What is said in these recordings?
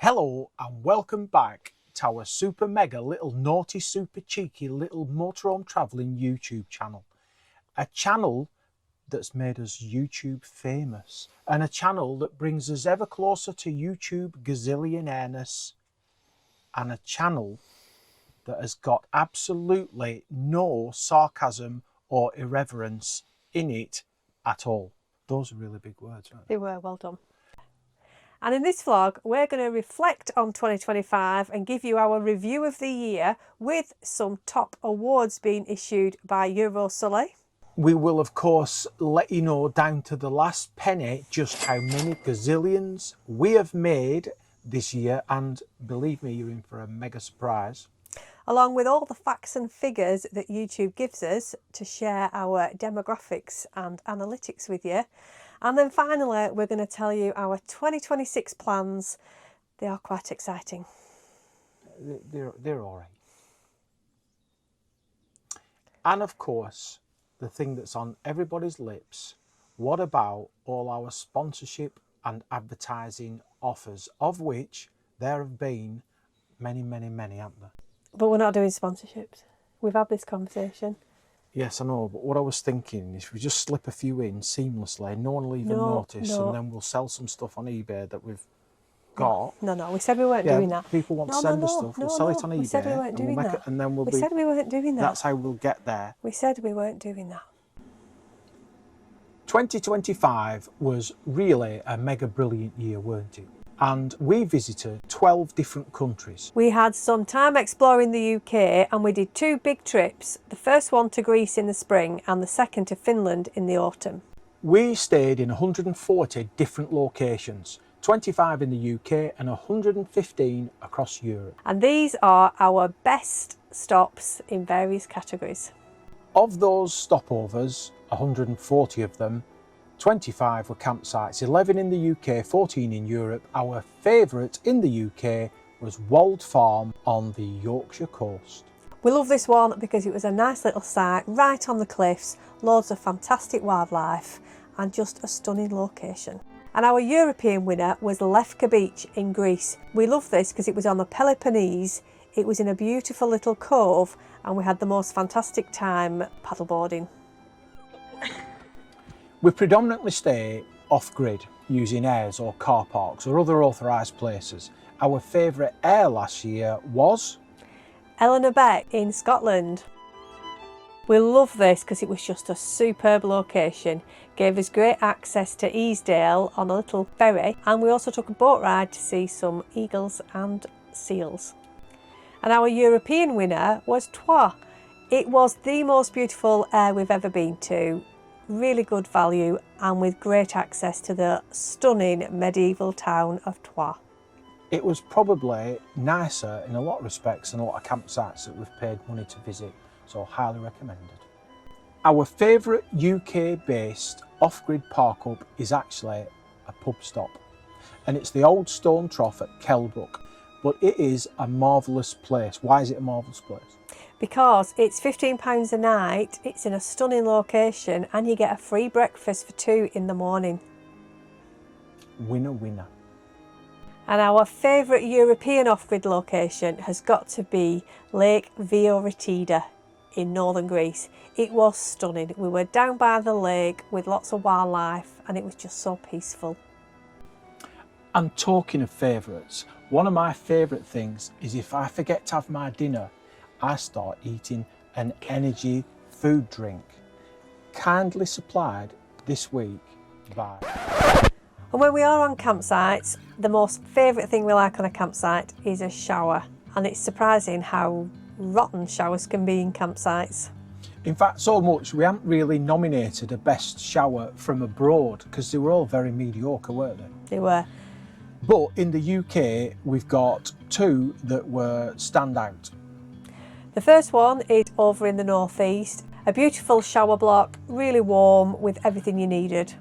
Hello and welcome back to our super mega little naughty super cheeky little motorhome travelling YouTube channel. A channel that's made us YouTube famous and a channel that brings us ever closer to YouTube gazillionaires and a channel that has got absolutely no sarcasm or irreverence in it at all. Those are really big words, aren't they? They were, well done. And in this vlog, we're going to reflect on 2025 and give you our review of the year with some top awards being issued by Eurosully. We will, of course, let you know down to the last penny just how many gazillions we have made this year. And believe me, you're in for a mega surprise. Along with all the facts and figures that YouTube gives us to share our demographics and analytics with you. And then finally, we're going to tell you our 2026 plans. They are quite exciting. They're all right. And of course, the thing that's on everybody's lips, what about all our sponsorship and advertising offers, of which there have been many, many, many, haven't there? But we're not doing sponsorships. We've had this conversation. Yes, I know, but what I was thinking is we just slip a few in seamlessly, no one will even notice, and then we'll sell some stuff on eBay that we've got. No, we said we weren't doing that. People want to send us stuff, we'll sell it on eBay. We said we weren't doing that. And then we said we weren't doing that. That's how we'll get there. We said we weren't doing that. 2025 was really a mega brilliant year, weren't it? And we visited 12 different countries. We had some time exploring the UK and we did two big trips. The first one to Greece in the spring and the second to Finland in the autumn. We stayed in 140 different locations, 25 in the UK and 115 across Europe. And these are our best stops in various categories. Of those stopovers, 140 of them, 25 were campsites, 11 in the UK, 14 in Europe. Our favourite in the UK was Wold Farm on the Yorkshire coast. We love this one because it was a nice little site right on the cliffs, loads of fantastic wildlife and just a stunning location. And our European winner was Lefka Beach in Greece. We love this because it was on the Peloponnese, it was in a beautiful little cove and we had the most fantastic time paddleboarding. We predominantly stay off-grid using airs or car parks or other authorised places. Our favourite air last year was Eleanor Beck in Scotland. We love this because it was just a superb location, gave us great access to Easdale on a little ferry and we also took a boat ride to see some eagles and seals. And our European winner was Troyes. It was the most beautiful air we've ever been to. Really good value and with great access to the stunning medieval town of Troyes. It was probably nicer in a lot of respects than a lot of campsites that we've paid money to visit, so highly recommended. Our favourite UK-based off-grid park up is actually a pub stop, and it's the Old Stone Trough at Kelbrook, but it is a marvellous place. Why is it a marvellous place? Because it's £15 a night, it's in a stunning location and you get a free breakfast for two in the morning. Winner, winner. And our favourite European off-grid location has got to be Lake Vioritida in northern Greece. It was stunning. We were down by the lake with lots of wildlife and it was just so peaceful. And talking of favourites, one of my favourite things is if I forget to have my dinner, I start eating an energy food drink, kindly supplied this week by... And when we are on campsites, the most favourite thing we like on a campsite is a shower. And it's surprising how rotten showers can be in campsites. In fact, so much we haven't really nominated a best shower from abroad because they were all very mediocre, weren't they? They were. But in the UK, we've got two that were standout. The first one is over in the northeast, a beautiful shower block, really warm with everything you needed.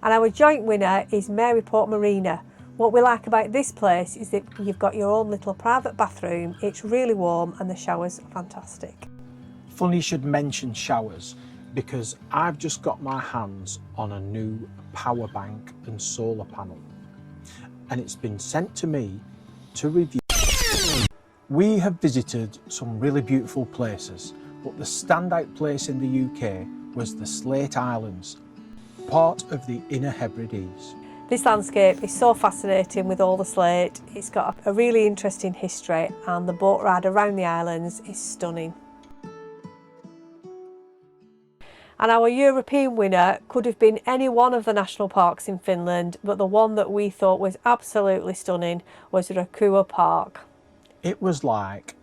And our joint winner is Maryport Marina. What we like about this place is that you've got your own little private bathroom, it's really warm and the showers are fantastic. Funny you should mention showers because I've just got my hands on a new power bank and solar panel. and it's been sent to me to review. We have visited some really beautiful places, but the standout place in the UK was the Slate Islands, part of the Inner Hebrides. This landscape is so fascinating with all the slate. It's got a really interesting history, and the boat ride around the islands is stunning. And our European winner could have been any one of the national parks in Finland, but the one that we thought was absolutely stunning was Rakua Park. It was like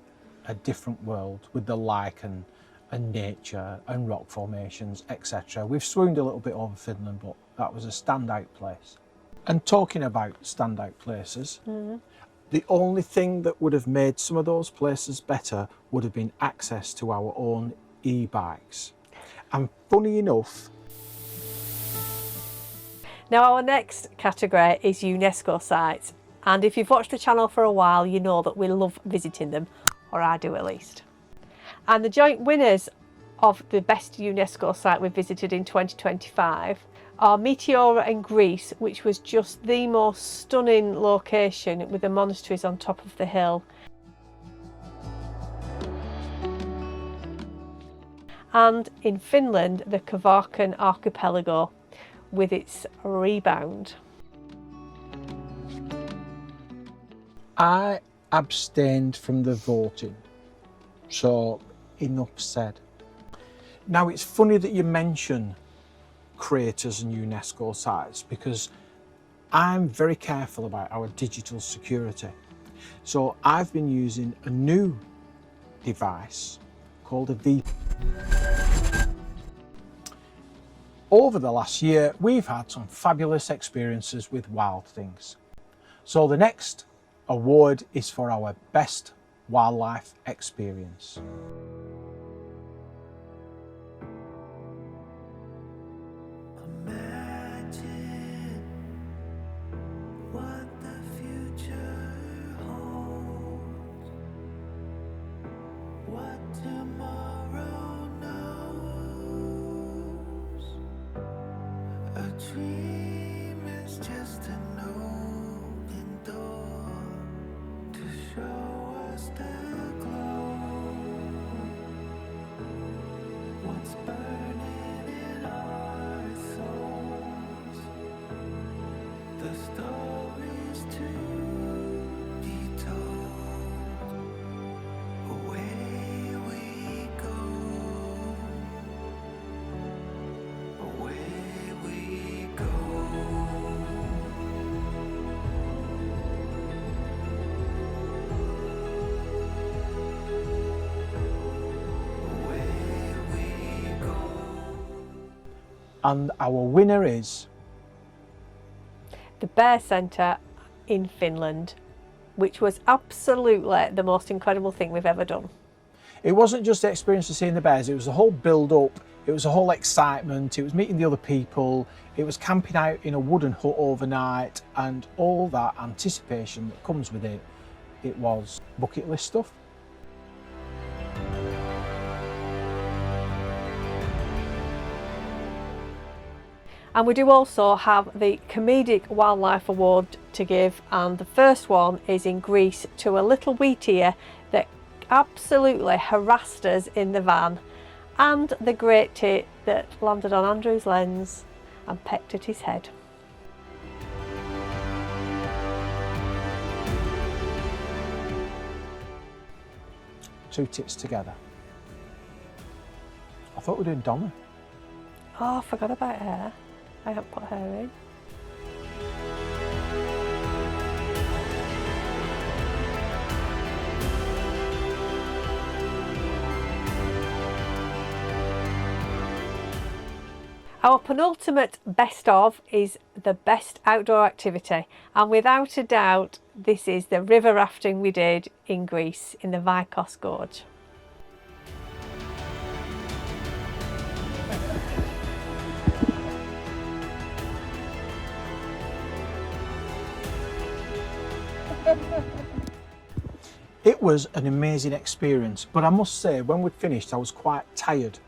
a different world with the lichen and nature and rock formations, etc. We've swooned a little bit over Finland, but that was a standout place. And talking about standout places, the only thing that would have made some of those places better would have been access to our own e-bikes. And funny enough... Now our next category is UNESCO sites, and if you've watched the channel for a while, you know that we love visiting them, or I do at least. And the joint winners of the best UNESCO site we visited in 2025 are Meteora in Greece, which was just the most stunning location with the monasteries on top of the hill. And in Finland, the Kvarken archipelago with its rebound. I abstained from the voting, so enough said. Now it's funny that you mention craters and UNESCO sites, because I'm very careful about our digital security. So I've been using a new device called a VPN. Over the last year, we've had some fabulous experiences with wild things. So the next award is for our best wildlife experience. And our winner is the Bear Centre in Finland, which was absolutely the most incredible thing we've ever done. It wasn't just the experience of seeing the bears, it was the whole build-up, it was the whole excitement, it was meeting the other people, it was camping out in a wooden hut overnight, and all that anticipation that comes with it. It was bucket list stuff. And we do also have the Comedic Wildlife Award to give, and the first one is in Greece to a little wheatear that absolutely harassed us in the van, and the great tit that landed on Andrew's lens and pecked at his head. Two tits together. I thought we were doing Donna. Oh, I forgot about her. I haven't put her in. Our penultimate best of is the best outdoor activity, and without a doubt this is the river rafting we did in Greece in the Vikos Gorge. It was an amazing experience, but I must say when we'd finished I was quite tired.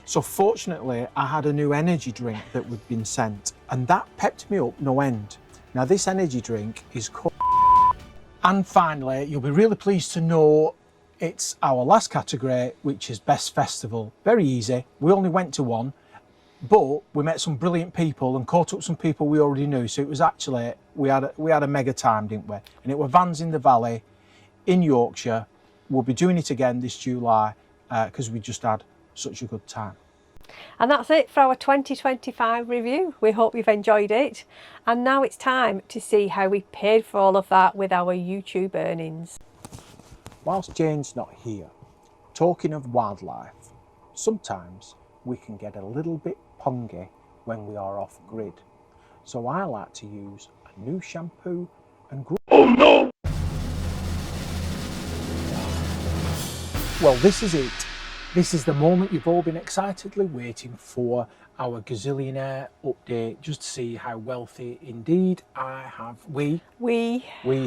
So fortunately I had a new energy drink that we'd been sent, and that pepped me up no end. Now this energy drink is called... And finally, you'll be really pleased to know it's our last category, which is Best Festival. Very easy. We only went to one, but we met some brilliant people and caught up some people we already knew. So it was actually, we had a mega time, didn't we? And it were Vans in the Valley in Yorkshire. We'll be doing it again this July because we just had such a good time. And that's it for our 2025 review. We hope you've enjoyed it. And now it's time to see how we paid for all of that with our YouTube earnings. Whilst Jane's not here, talking of wildlife, sometimes we can get a little bit pungy when we are off grid. So I like to use a new shampoo and Oh no! Well, this is it. This is the moment you've all been excitedly waiting for, our gazillionaire update, just to see how wealthy indeed we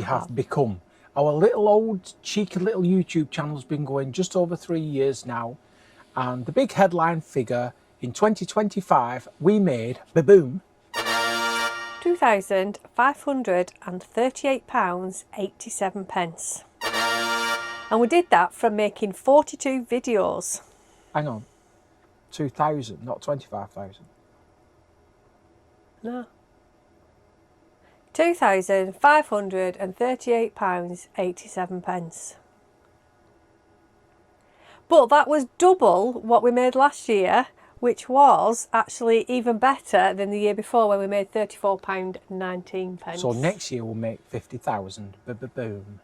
have become. Our little old cheeky little YouTube channel's been going just over 3 years now, and the big headline figure in 2025 we made, ba-boom, £2,538.87. And we did that from making 42 videos. Hang on, 2,000, not 25,000. No. £2,538.87. But that was double what we made last year, which was actually even better than the year before when we made £34.19. So next year we'll make 50,000. Boom.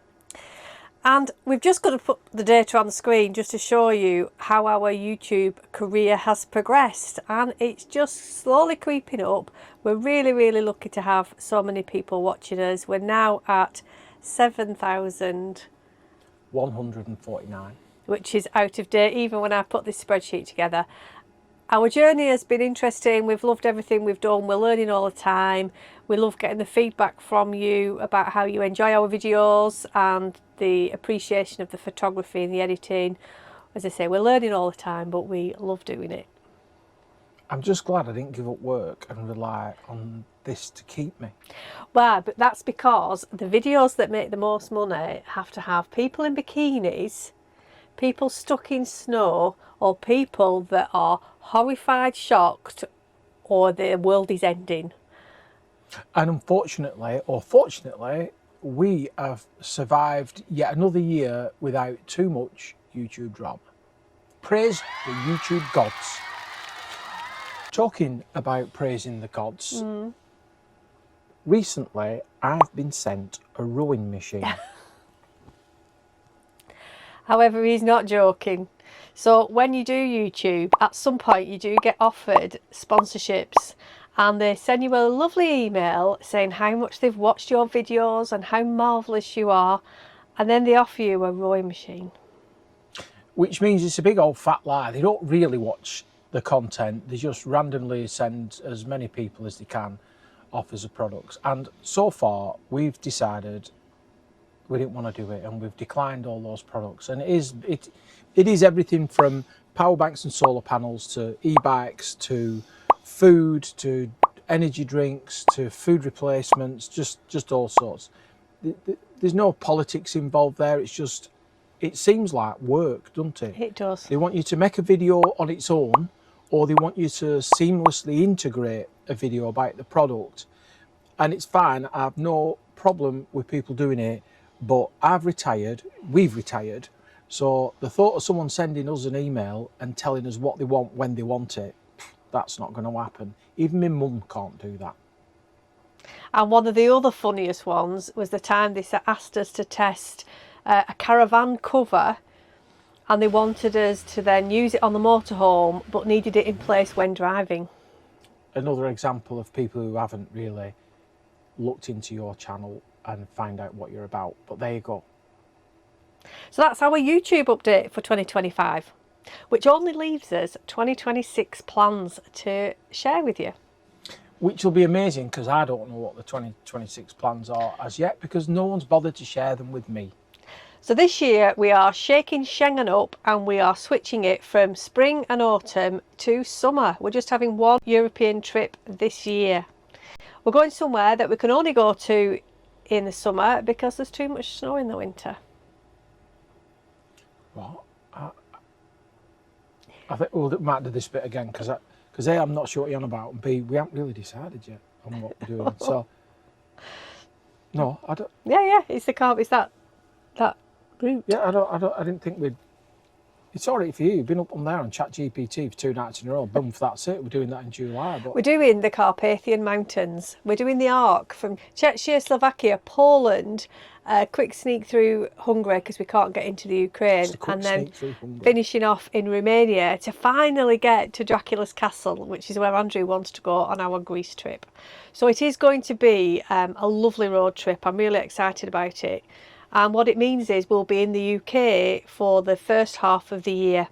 And we've just got to put the data on the screen just to show you how our YouTube career has progressed, and it's just slowly creeping up. We're really, really lucky to have so many people watching us. We're now at 7,149, which is out of date even when I put this spreadsheet together. Our journey has been interesting. We've loved everything we've done. We're learning all the time. We love getting the feedback from you about how you enjoy our videos and the appreciation of the photography and the editing. As I say, we're learning all the time, but we love doing it. I'm just glad I didn't give up work and rely on this to keep me. Well, but that's because the videos that make the most money have to have people in bikinis, people stuck in snow, or people that are horrified, shocked, or the world is ending. And unfortunately, or fortunately, we have survived yet another year without too much YouTube drama. Praise the YouTube gods. Talking about praising the gods, recently I've been sent a rowing machine. However, he's not joking. So when you do YouTube, at some point you do get offered sponsorships, and they send you a lovely email saying how much they've watched your videos and how marvellous you are, and then they offer you a rowing machine. Which means it's a big old fat lie. They don't really watch the content, they just randomly send as many people as they can offers of products. And so far we've decided we didn't want to do it, and we've declined all those products. And it is everything from power banks and solar panels to e-bikes to food to energy drinks to food replacements, just all sorts. There's no politics involved there. It's just, it seems like work, doesn't it? It does. They want you to make a video on its own, or they want you to seamlessly integrate a video about the product. And it's fine, I have no problem with people doing it, but we've retired, so the thought of someone sending us an email and telling us what they want when they want it, that's not going to happen. Even my mum can't do that. And one of the other funniest ones was the time they asked us to test a caravan cover, and they wanted us to then use it on the motorhome but needed it in place when driving. Another example of people who haven't really looked into your channel and find out what you're about, but there you go. So that's our YouTube update for 2025, which only leaves us 2026 plans to share with you. Which will be amazing, because I don't know what the 2026 plans are as yet, because no one's bothered to share them with me. So this year we are shaking Schengen up, and we are switching it from spring and autumn to summer. We're just having one European trip this year. We're going somewhere that we can only go to in the summer because there's too much snow in the winter. Well, I think we might do this bit again because A, I'm not sure what you're on about, and B, we haven't really decided yet on what we're doing. So, no, I don't. Yeah, it's that route. Yeah, I didn't think we'd. It's all right for you. You've been up on there on ChatGPT for 2 nights in a row. Boom, that's it. We're doing that in July. But We're doing the Carpathian Mountains. We're doing the arc from Czechia, Slovakia, Poland, a quick sneak through Hungary because we can't get into the Ukraine, and then finishing off in Romania to finally get to Dracula's Castle, which is where Andrew wants to go on our Greece trip. So it is going to be a lovely road trip. I'm really excited about it. And what it means is we'll be in the UK for the first half of the year.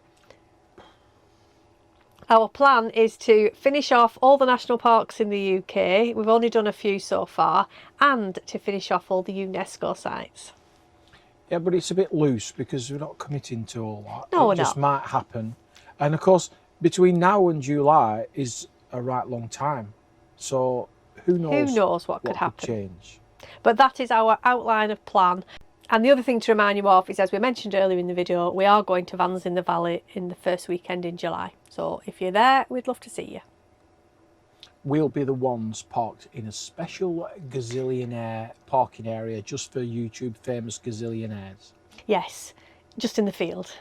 Our plan is to finish off all the national parks in the UK. We've only done a few so far, and to finish off all the UNESCO sites. Yeah, but it's a bit loose because we're not committing to all that. No, it just might happen. And of course, between now and July is a right long time. So who knows what could happen. Change. But that is our outline of plan. And the other thing to remind you of is, as we mentioned earlier in the video, we are going to Vans in the Valley in the first weekend in July. So if you're there, we'd love to see you. We'll be the ones parked in a special gazillionaire parking area just for YouTube famous gazillionaires. Yes, just in the field.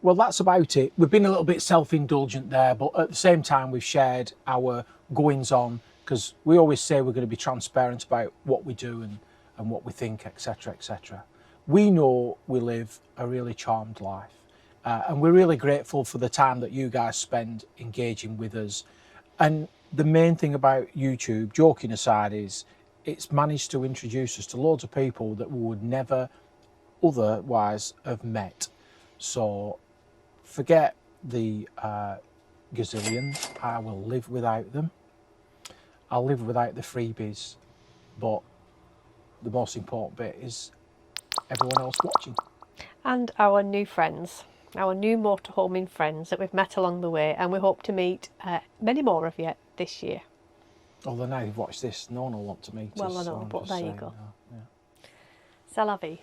Well, that's about it. We've been a little bit self-indulgent there, but at the same time, we've shared our goings on because we always say we're going to be transparent about what we do and what we think, etc., etc. We know we live a really charmed life, and we're really grateful for the time that you guys spend engaging with us. And the main thing about YouTube, joking aside, is it's managed to introduce us to loads of people that we would never otherwise have met. So forget the gazillions. I will live without them. I'll live without the freebies, but the most important bit is everyone else watching. And our new friends, our new motorhoming friends that we've met along the way, and we hope to meet many more of you this year. Although now you've watched this, no one will want to meet us. Well, I know, so but there you go. Yeah. C'est la vie.